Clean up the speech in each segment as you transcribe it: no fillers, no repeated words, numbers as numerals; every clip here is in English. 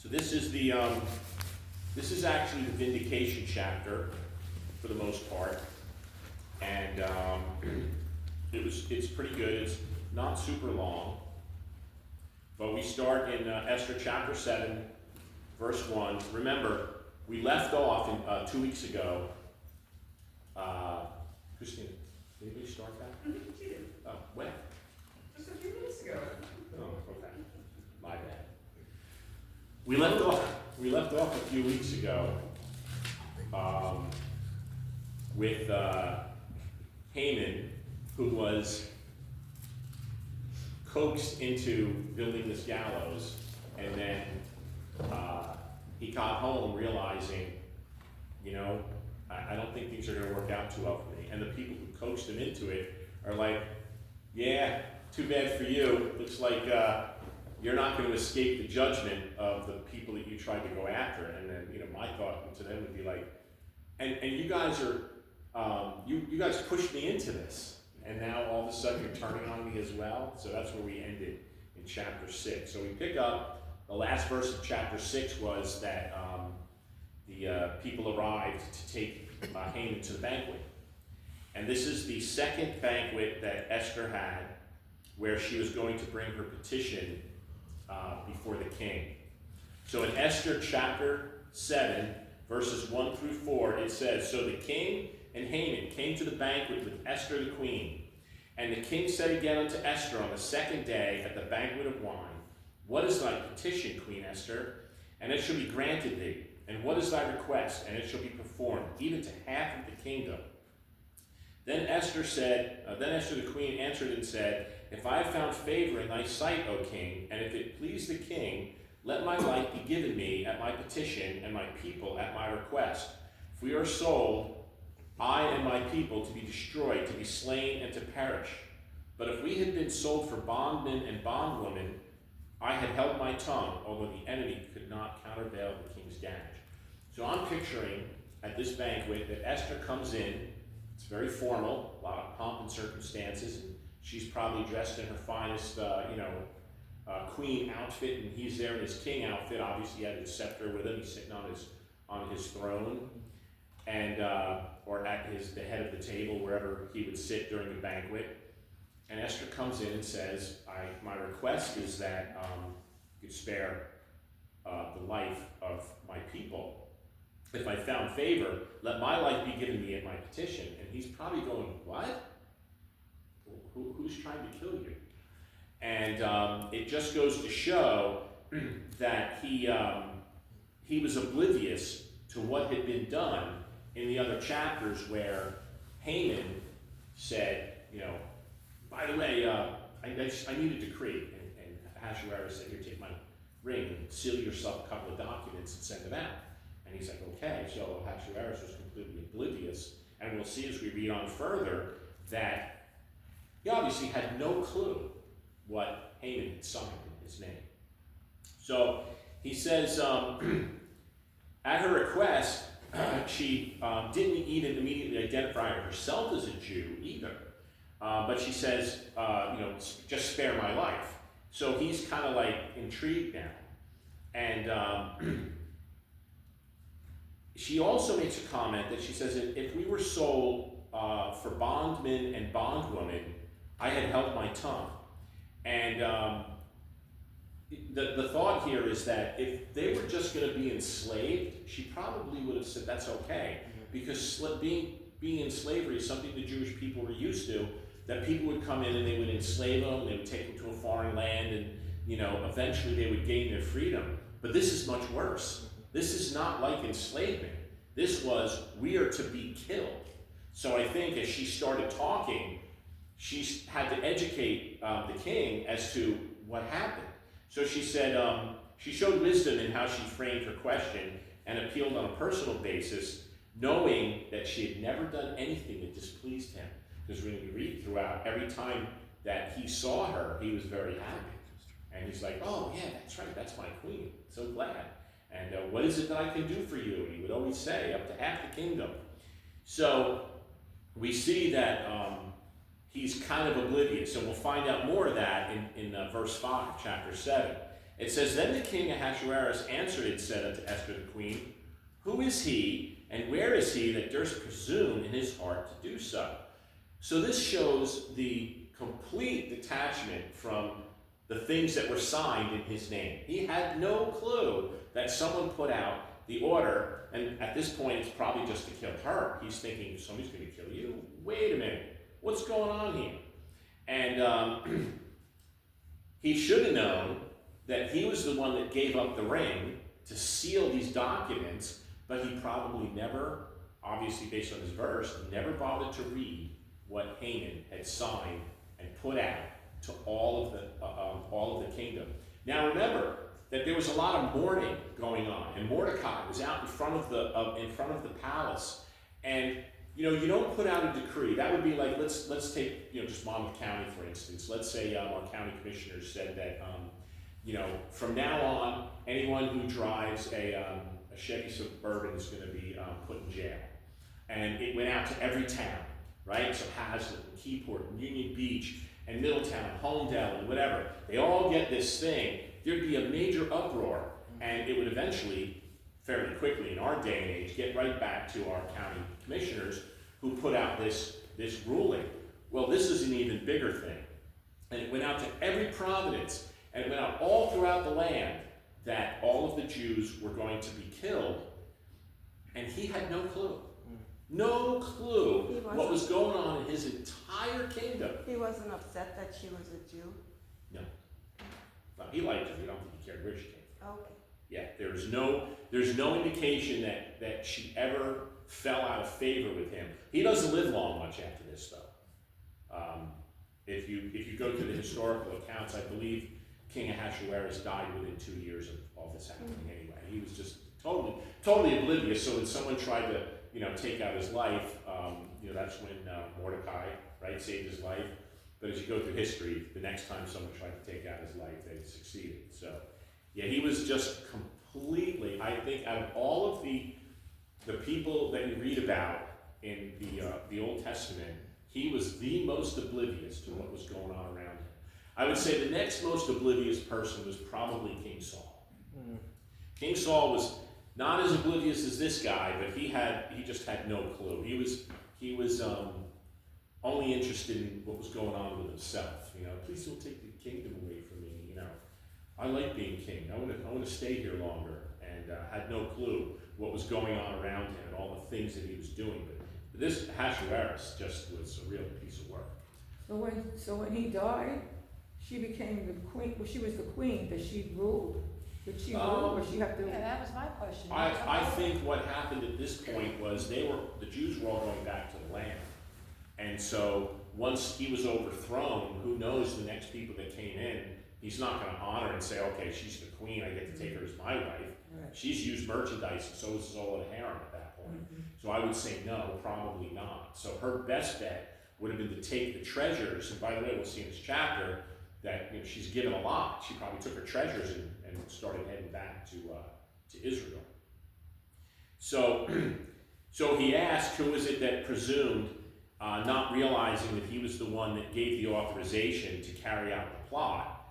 So this is this is actually the vindication chapter for the most part, and it's pretty good. It's not super long, but we start in Esther chapter 7, verse 1. Remember, we left off in 2 weeks ago. Christina, did anybody start that? Mm-hmm, she did. Oh, when? Just a few minutes ago. Oh, okay. My bad. We left off a few weeks ago with Haman, who was coaxed into building this gallows, and then he got home realizing, I don't think things are going to work out too well for me. And the people who coaxed him into it are like, yeah, too bad for you. Looks like you're not going to escape the judgment of the people that you tried to go after. And then, my thought to them would be like, and you guys are, you guys pushed me into this. And now all of a sudden you're turning on me as well. So that's where we ended in chapter 6. So we pick up, the last verse of chapter 6 was that the people arrived to take Haman to the banquet. And this is the second banquet that Esther had, where she was going to bring her petition before the king. So in Esther chapter 7, verses 1 through 4, it says, "So the king and Haman came to the banquet with Esther the queen. And the king said again unto Esther on the second day at the banquet of wine, What is thy petition, Queen Esther? And it shall be granted thee. And what is thy request? And it shall be performed, even to half of the kingdom. Then Esther the queen answered and said, If I have found favor in thy sight, O king, and if it please the king, let my life be given me at my petition, and my people at my request. If we are sold, I and my people to be destroyed, to be slain, and to perish. But if we had been sold for bondmen and bondwomen, I had held my tongue, although the enemy could not countervail the king's damage." So I'm picturing at this banquet that Esther comes in. It's very formal, a lot of pomp and circumstances, and she's probably dressed in her finest, queen outfit, and he's there in his king outfit. Obviously, he had his scepter with him. He's sitting on his throne, and or at the head of the table, wherever he would sit during the banquet. And Esther comes in and says, "My request is that you spare the life of my people. If I found favor, let my life be given me at my petition." And he's probably going, "What? Who's trying to kill you?" And it just goes to show that he was oblivious to what had been done in the other chapters, where Haman said, "By the way, I need a decree." And Ahasuerus said, "Here, take my ring and seal yourself a couple of documents and send them out." And he's like, "Okay." So Ahasuerus was completely oblivious. And we'll see as we read on further that he obviously had no clue what Haman had signed in his name. So he says, at her request, she didn't even immediately identify herself as a Jew either. But she says, just spare my life. So he's kind of like intrigued now. And she also makes a comment that she says, if we were sold for bondmen and bondwomen, I had held my tongue. And the thought here is that if they were just going to be enslaved, she probably would have said that's okay. Because being in slavery is something the Jewish people were used to, that people would come in and they would enslave them, they would take them to a foreign land, and eventually they would gain their freedom. But this is much worse. This is not like enslavement. This was, we are to be killed. So I think as she started talking, she had to educate the king as to what happened. So she said, she showed wisdom in how she framed her question and appealed on a personal basis, knowing that she had never done anything that displeased him. Because when we read throughout, every time that he saw her, he was very happy. And he's like, "Oh, yeah, that's right, that's my queen. So glad. And what is it that I can do for you?" And he would always say, "Up to half the kingdom." So we see that he's kind of oblivious. And we'll find out more of that in verse 5, chapter 7. It says, Then the king Ahasuerus answered and said unto Esther the queen, Who is he, and where is he that durst presume in his heart to do so? So this shows the complete detachment from the things that were signed in his name. He had no clue that someone put out the order, and at this point it's probably just to kill her. He's thinking, somebody's going to kill you? Wait a minute, what's going on here? And he should have known that he was the one that gave up the ring to seal these documents, but he probably never, obviously based on this verse, never bothered to read what Haman had signed and put out to all of the kingdom. Now remember that there was a lot of mourning going on, and Mordecai was out in front of the palace. And you don't put out a decree. That would be like, let's take just Monmouth County for instance. Let's say our county commissioners said that from now on anyone who drives a Chevy Suburban is going to be put in jail. And it went out to every town, right? So Hazlet and Keyport and Union Beach and Middletown, Homedale and whatever. They all get this thing. There'd be a major uproar, and it would eventually, fairly quickly in our day and age, get right back to our county commissioners who put out this ruling. Well, this is an even bigger thing. And it went out to every province, and it went out all throughout the land that all of the Jews were going to be killed, and he had no clue. No clue what was going on in his entire kingdom. He wasn't upset that she was a Jew? No. No, he liked her. We don't think he cared where she came from. Okay. Yeah, there's no indication that she ever fell out of favor with him. He doesn't live long much after this, though. If you go to the historical accounts, I believe King Ahasuerus died within 2 years of all this happening. Anyway, he was just totally oblivious. So when someone tried to take out his life, that's when Mordecai, right, saved his life. But as you go through history, the next time someone tried to take out his life, they succeeded. So, yeah, he was just completely, I think, out of all of the people that you read about in the Old Testament, he was the most oblivious to what was going on around him. I would say the next most oblivious person was probably King Saul. King Saul was not as oblivious as this guy, but he just had no clue. He was only interested in what was going on with himself. Please don't take the kingdom away from me. I like being king. I want to stay here longer, and had no clue what was going on around him and all the things that he was doing. But this Ahasuerus just was a real piece of work. So when he died, she became the queen. Well, she was the queen, but she ruled. Did she rule, or she have to? Yeah, that was my question. I think what happened at this point was the Jews were all going back to the land. And so once he was overthrown, who knows the next people that came in, he's not going to honor and say, okay, she's the queen, I get to take her as my wife. Right. She's used merchandise, and so is all of the harem at that point. So I would say no, probably not. So her best bet would have been to take the treasures, and by the way, we'll see in this chapter that she's given a lot. She probably took her treasures and started heading back to Israel. So he asked, who is it that presumed, not realizing that he was the one that gave the authorization to carry out the plot.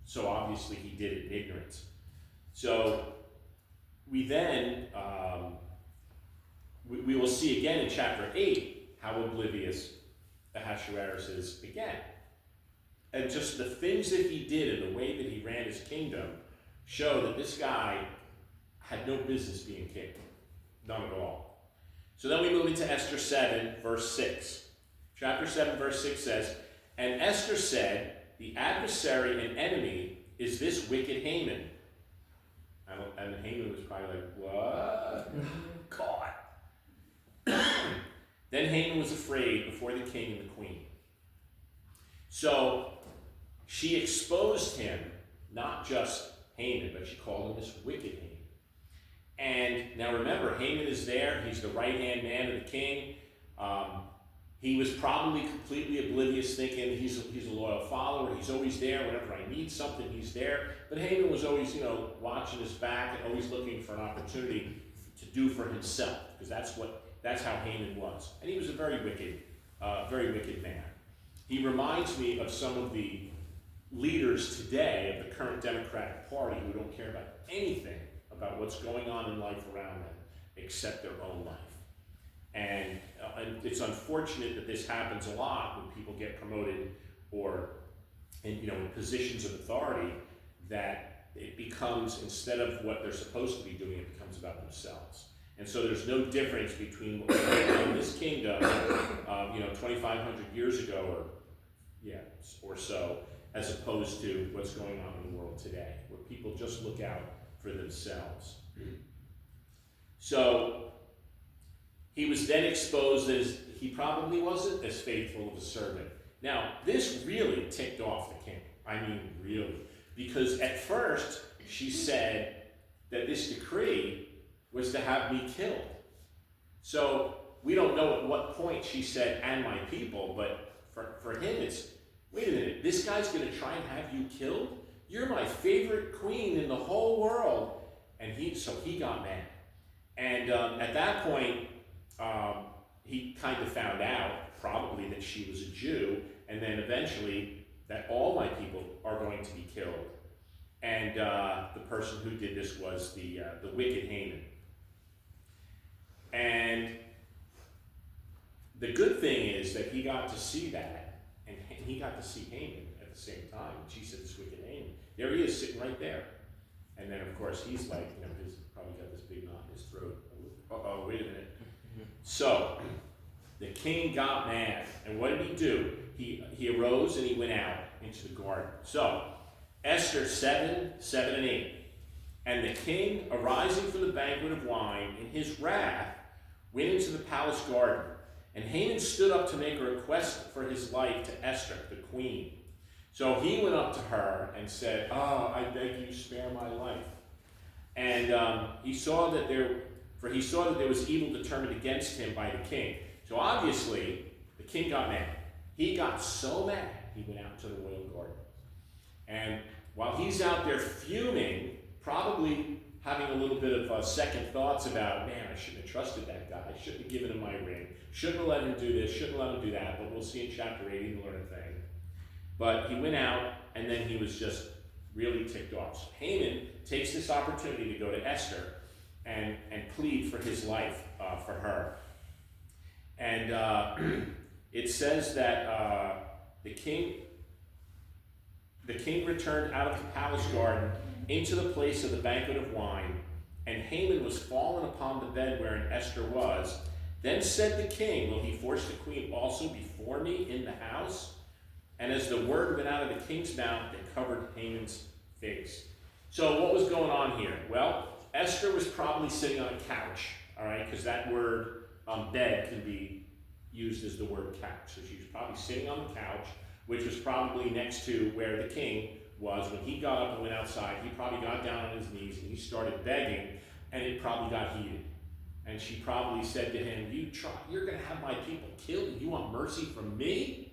So obviously he did it in ignorance. So we then, we will see again in chapter 8 how oblivious Ahasuerus is again. And just the things that he did and the way that he ran his kingdom show that this guy had no business being king. None at all. So then we move into Esther 7, verse 6. Chapter 7, verse 6 says, And Esther said, The adversary and enemy is this wicked Haman. And Haman was probably like, what? God. Then Haman was afraid before the king and the queen. So she exposed him, not just Haman, but she called him this wicked Haman. And now remember, Haman is there. He's the right-hand man of the king. He was probably completely oblivious, thinking he's a loyal follower. He's always there. Whenever I need something, he's there. But Haman was always, watching his back and always looking for an opportunity to do for himself, because that's how Haman was. And he was a very wicked man. He reminds me of some of the leaders today of the current Democratic Party who don't care about anything about what's going on in life around them except their own life. And it's unfortunate that this happens a lot when people get promoted or in positions of authority, that it becomes, instead of what they're supposed to be doing, it becomes about themselves. And so there's no difference between what was going on in this kingdom, 2,500 years ago or so, as opposed to what's going on in the world today, where people just look out for themselves. So he was then exposed as he probably wasn't as faithful of a servant. Now, this really ticked off the king. I mean, really. Because at first, she said that this decree was to have me killed. So we don't know at what point she said, and my people, but for him it's, wait a minute, this guy's going to try and have you killed? You're my favorite queen in the whole world. And so he got mad. And at that point, he kind of found out, probably, that she was a Jew, and then eventually that all my people are going to be killed. And the person who did this was the wicked Haman. And the good thing is that he got to see that, and he got to see Haman at the same time. And she said, this wicked Haman. There he is, sitting right there. And then, of course, he's like, he's probably got this big knot in his throat. Uh-oh, wait a minute. So, the king got mad. And what did he do? He arose and he went out into the garden. So, Esther 7, 7 and 8. And the king, arising from the banquet of wine, in his wrath, went into the palace garden. And Haman stood up to make a request for his life to Esther, the queen. So he went up to her and said, I beg you, spare my life. And he saw that there was evil determined against him by the king. So obviously, the king got mad. He got so mad, he went out to the royal garden. And while he's out there fuming, probably having a little bit of second thoughts about, man, I shouldn't have trusted that guy. I shouldn't have given him my ring. Shouldn't have let him do this. Shouldn't have let him do that. But we'll see in chapter 8, he didn't learn a thing. But he went out, and then he was just really ticked off. So Haman takes this opportunity to go to Esther and plead for his life for her. And it says that the king returned out of the palace garden into the place of the banquet of wine, and Haman was fallen upon the bed wherein Esther was. Then said the king, will he force the queen also before me in the house? And as the word went out of the king's mouth, it covered Haman's face. So what was going on here? Well, Esther was probably sitting on a couch, all right, because that word bed can be used as the word couch. So she was probably sitting on the couch, which was probably next to where the king was. When he got up and went outside, he probably got down on his knees and he started begging, and it probably got heated. And she probably said to him, you're going to have my people killed, you want mercy from me?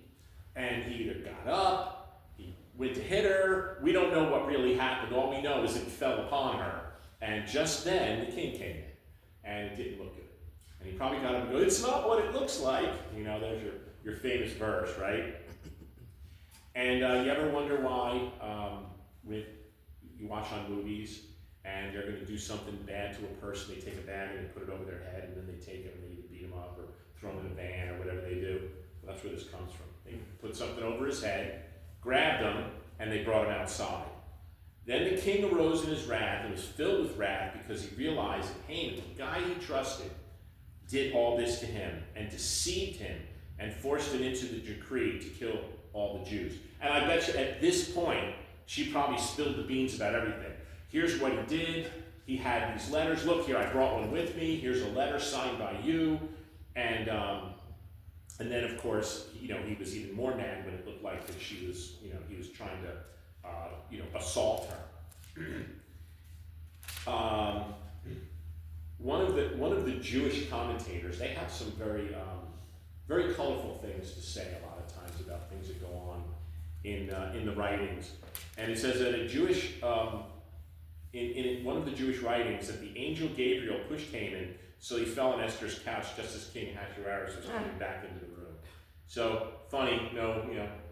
And he either got up, he went to hit her. We don't know what really happened. All we know is it fell upon her. And just then, the king came in, and it didn't look good. And he probably got up and go, it's not what it looks like. There's your famous verse, right? And you ever wonder why when you watch on movies and they're going to do something bad to a person, they take a bag and they put it over their head, and then they take it and they either beat him up or throw him in a van or whatever they do? Well, that's where this comes from. They put something over his head, grabbed him, and they brought him outside. Then the king arose in his wrath and was filled with wrath because he realized that Haman, the guy he trusted, did all this to him and deceived him and forced him into the decree to kill all the Jews. And I bet you at this point, she probably spilled the beans about everything. Here's what he did. He had these letters. Look here, I brought one with me. Here's a letter signed by you. And then, of course, he was even more mad when it looked like that she was, he was trying to, assault her. One of the Jewish commentators, they have some very, very colorful things to say a lot of times about things that go on in the writings. And it says that in one of the Jewish writings that the angel Gabriel pushed Haman so he fell on Esther's couch just as King Ahasuerus was coming back into the room. So funny,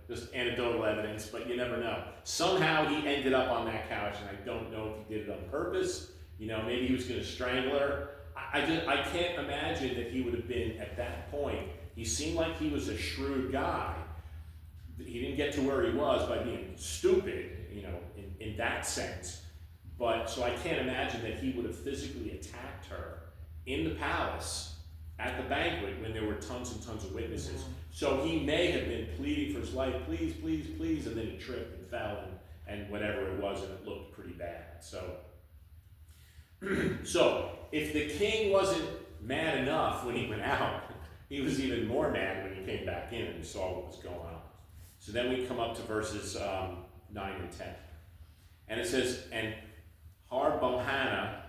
just anecdotal evidence, but you never know. Somehow he ended up on that couch, and I don't know if he did it on purpose. You know, maybe he was going to strangle her. I can't imagine that he would have been at that point. He seemed like he was a shrewd guy. He didn't get to where he was by being stupid, you know, in that sense. But so I can't imagine that he would have physically attacked her in the palace at the banquet when there were tons and tons of witnesses. So he may have been pleading for his life, please, please, please, and then he tripped and fell and whatever it was, and it looked pretty bad. So if the king wasn't mad enough when he went out, he was even more mad when he came back in and saw what was going on. So then we come up to verses 9 and 10. And it says, and Harbonhannah,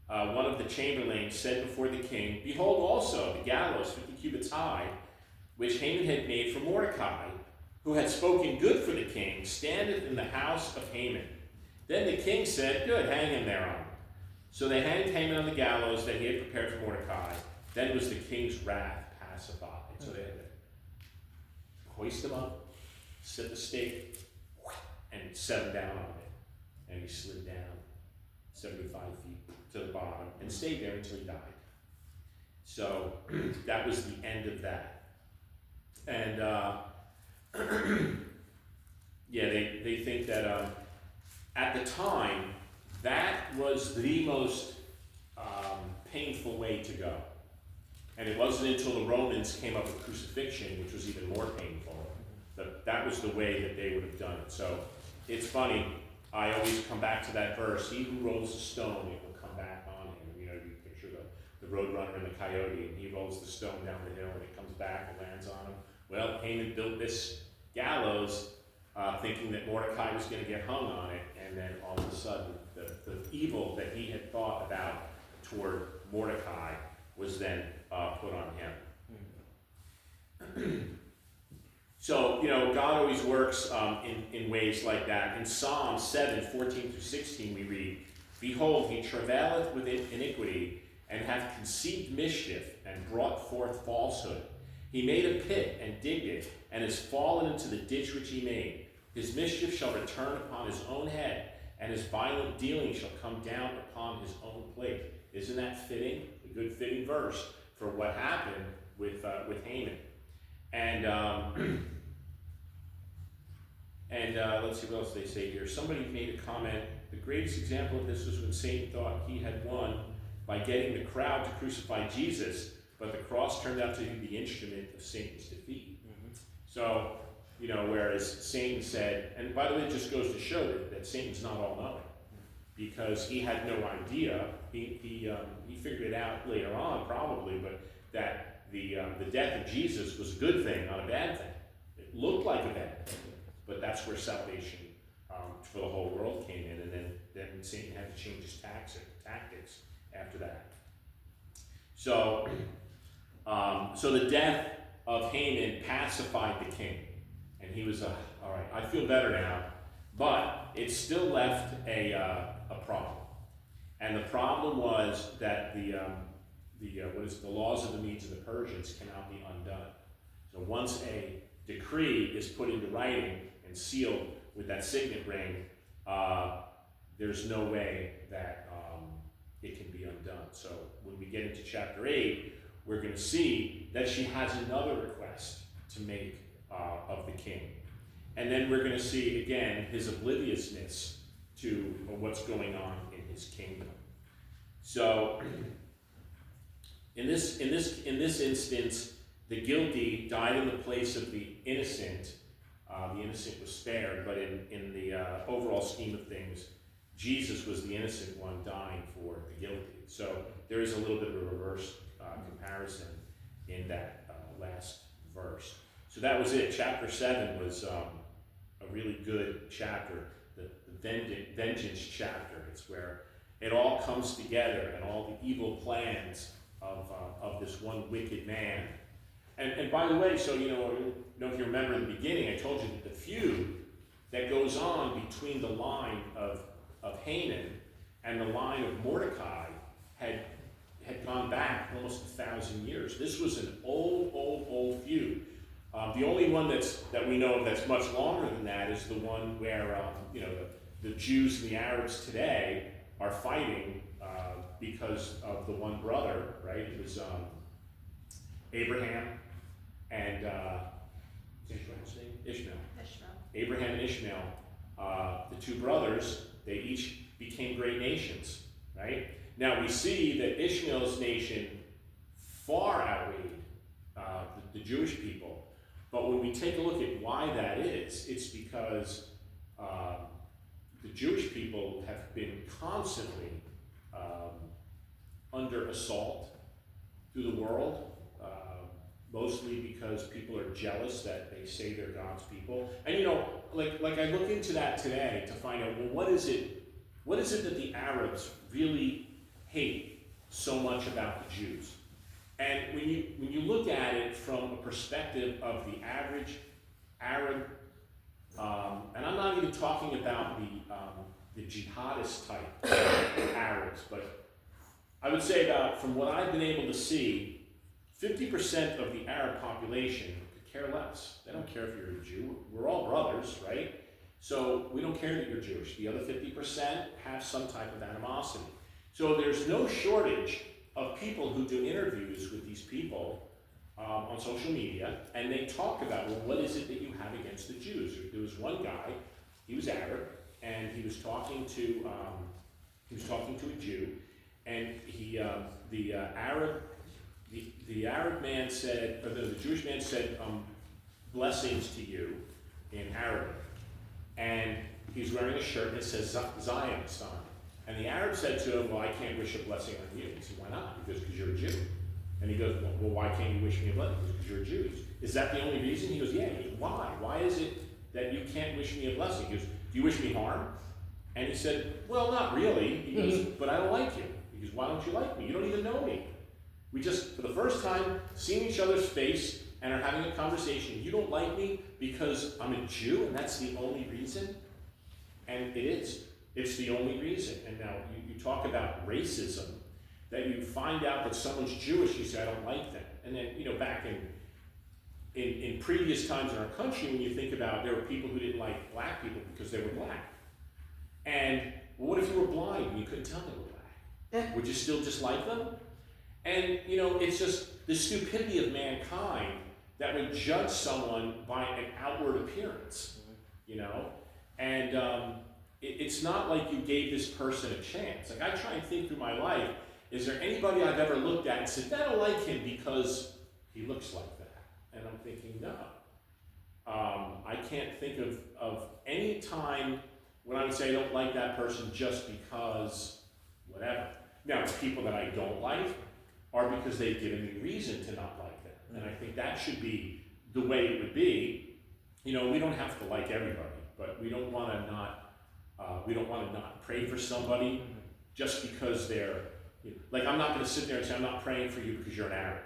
one of the chamberlains, said before the king, behold also the gallows 50 cubits high, which Haman had made for Mordecai, who had spoken good for the king, standeth in the house of Haman. Then the king said, good, hang him thereon. So they hanged Haman on the gallows that he had prepared for Mordecai. Then was the king's wrath pacified. So they had to hoist him up, set the stake, and set him down on it. And he slid down 75 feet to the bottom and stayed there until he died. So that was the end of that. And yeah, they think that at the time, that was the most painful way to go. And it wasn't until the Romans came up with crucifixion, which was even more painful, that was the way that they would have done it. So it's funny, I always come back to that verse, he who rolls a stone, it will come back on him. You know, you picture the roadrunner and the coyote, and he rolls the stone down the hill, and it comes back and lands on him. Well, Haman built this gallows thinking that Mordecai was going to get hung on it, and then all of a sudden, the evil that he had thought about toward Mordecai was then put on him. So, you know, God always works in ways like that. In Psalm 7, 14 through 16, we read, behold, he travaileth with iniquity, and hath conceived mischief, and brought forth falsehood. He made a pit, and digged it, and is fallen into the ditch which he made. His mischief shall return upon his own head, and his violent dealing shall come down upon his own plate. Isn't that fitting? A good fitting verse for what happened with Haman. And let's see what else they say here. Somebody made a comment. The greatest example of this was when Satan thought he had won by getting the crowd to crucify Jesus, but the cross turned out to be the instrument of Satan's defeat. So, you know, whereas Satan said, and by the way, it just goes to show that Satan's not all-knowing, because he had no idea. He figured it out later on, probably, but that the death of Jesus was a good thing, not a bad thing. It looked like a bad thing, but that's where salvation for the whole world came in, and then Satan had to change his tactics after that. So, so the death of Haman pacified the king, and he was all right. I feel better now, but it still left a problem, and the problem was that the laws of the Medes and the Persians cannot be undone. So once a decree is put into writing and sealed with that signet ring, there's no way that it can be undone. So when we get into chapter 8, we're going to see that she has another request to make of the king. And then we're going to see, again, his obliviousness to what's going on in his kingdom. So in this instance, the guilty died in the place of the innocent. The innocent was spared, but in the overall scheme of things, Jesus was the innocent one dying for the guilty. So there is a little bit of a reverse comparison in that last verse. So that was it. Chapter 7 was a really good chapter, the vengeance chapter. It's where it all comes together, and all the evil plans of this one wicked man. And by the way, so I don't know if you remember in the beginning, I told you that the feud that goes on between the line of Haman and the line of Mordecai had gone back almost 1,000 years. This was an old feud. The only one that we know of that's much longer than that is the one where the Jews and the Arabs today are fighting because of the one brother, right? It was Abraham and Ishmael's name? Ishmael. Abraham and Ishmael, the two brothers, they each became great nations, right? Now we see that Ishmael's nation far outweighed the Jewish people. But when we take a look at why that is, it's because the Jewish people have been constantly under assault through the world, mostly because people are jealous that they say they're God's people. And like I look into that today to find out, well, what is it that the Arabs really hate so much about the Jews? And when you look at it from a perspective of the average Arab, and I'm not even talking about the jihadist type Arabs, but I would say from what I've been able to see, 50% of the Arab population could care less. They don't care if you're a Jew. We're all brothers, right? So we don't care that you're Jewish. The other 50% have some type of animosity. So there's no shortage of people who do interviews with these people on social media, and they talk about, well, what is it that you have against the Jews? There was one guy, he was Arab, and he was talking to a Jew, and the Arab man said, or the Jewish man said, blessings to you in Arabic, and he's wearing a shirt that says Zionist on it. And the Arab said to him, well, I can't wish a blessing on you. He said, why not? He goes, because you're a Jew. And he goes, well, why can't you wish me a blessing? He goes, because you're a Jew. He goes, is that the only reason? He goes, yeah. He goes, why? Why is it that you can't wish me a blessing? He goes, do you wish me harm? And he said, well, not really. He goes, but I don't like you. He goes, why don't you like me? You don't even know me. We just, for the first time, seen each other's face and are having a conversation. You don't like me because I'm a Jew and that's the only reason? And it is. It's the only reason. And now you talk about racism, that you find out that someone's Jewish, you say, I don't like them. And then, back in previous times in our country, when you think about, there were people who didn't like black people because they were black. And what if you were blind and you couldn't tell they were black? Would you still dislike them? And, it's just the stupidity of mankind that would judge someone by an outward appearance, And it's not like you gave this person a chance. Like, I try and think through my life, is there anybody I've ever looked at and said, I don't like him because he looks like that? And I'm thinking, no. I can't think of any time when I would say I don't like that person just because whatever. Now, the people that I don't like are because they've given me reason to not like them. And I think that should be the way it would be. We don't have to like everybody, but we don't want to not pray for somebody just because they're, like, I'm not going to sit there and say, I'm not praying for you because you're an Arab.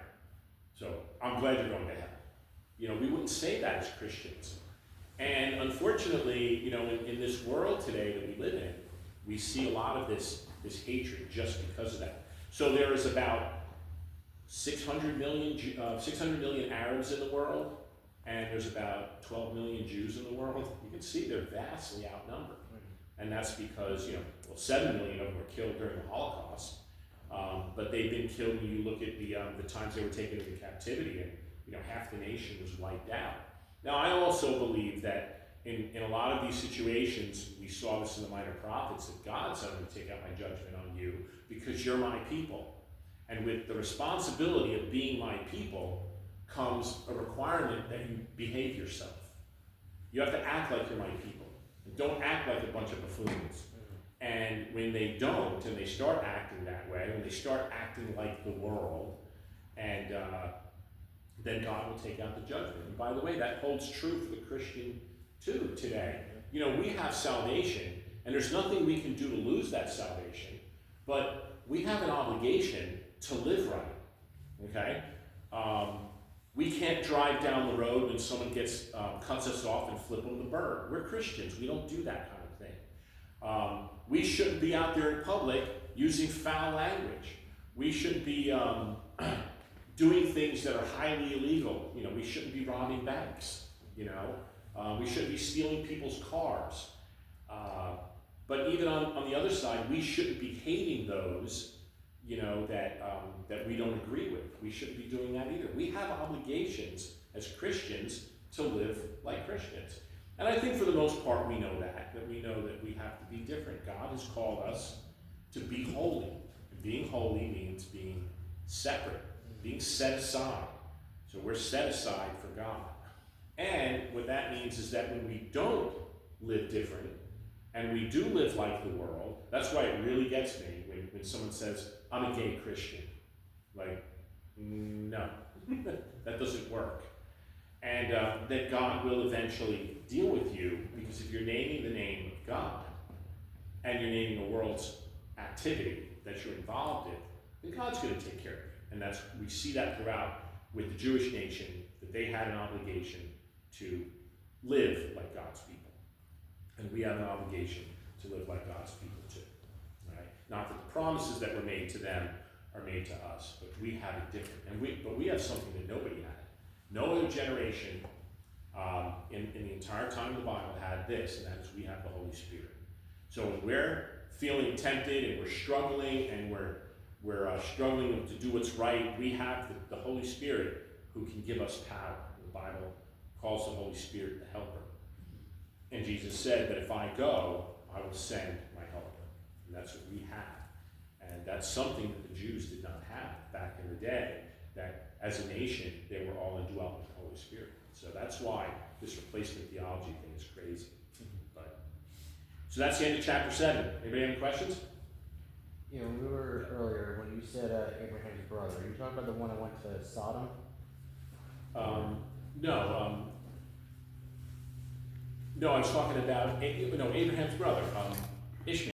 So I'm glad you're going to heaven. We wouldn't say that as Christians. And unfortunately, in this world today that we live in, we see a lot of this hatred just because of that. So there is about 600 million Arabs in the world, and there's about 12 million Jews in the world. You can see they're vastly outnumbered. And that's because, 7 million of them were killed during the Holocaust. But they've been killed when you look at the times they were taken into captivity, and half the nation was wiped out. Now, I also believe that in a lot of these situations, we saw this in the Minor Prophets, that God said, I'm going to take out my judgment on you because you're my people. And with the responsibility of being my people comes a requirement that you behave yourself. You have to act like you're my people. And don't act like a bunch of buffoons. And when they don't, and they start acting that way, when they start acting like the world, and then God will take out the judgment. And by the way, that holds true for the Christian too today. We have salvation, and there's nothing we can do to lose that salvation, but we have an obligation to live right, okay? We can't drive down the road when someone cuts us off and flip them the bird. We're Christians, we don't do that kind of thing. We shouldn't be out there in public using foul language. We shouldn't be doing things that are highly illegal. You know, we shouldn't be robbing banks, you know. We shouldn't be stealing people's cars. But even on the other side, we shouldn't be hating those, you know, that we don't agree with. We shouldn't be doing that either. We have obligations as Christians to live like Christians. And I think for the most part we know that we know that we have to be different. God has called us to be holy. And being holy means being separate, being set aside. So we're set aside for God. And what that means is that when we don't live different, and we do live like the world, that's why it really gets me when someone says, I'm a gay Christian. Like, no, that doesn't work. And that God will eventually deal with you, because if you're naming the name of God, and you're naming the world's activity that you're involved in, then God's going to take care of you. And we see that throughout with the Jewish nation, that they had an obligation to live like God's people. And we have an obligation to live like God's people too. Right? Not that the promises that were made to them are made to us, but we have it different. But we have something that nobody had. No other generation in the entire time of the Bible had this, and that is we have the Holy Spirit. So when we're feeling tempted and we're struggling and we're struggling to do what's right, we have the Holy Spirit who can give us power. The Bible calls the Holy Spirit the helper. And Jesus said that if I go, I will send my helper. And that's what we have. And that's something that the Jews did not have back in the day, that as a nation, they were all indwelt with the Holy Spirit. So that's why this replacement theology thing is crazy. So that's the end of chapter 7. Anybody have any questions? Yeah, when we were earlier, when you said Abraham's brother, are you talking about the one that went to Sodom? No, I was talking about Abraham's brother, Ishmael.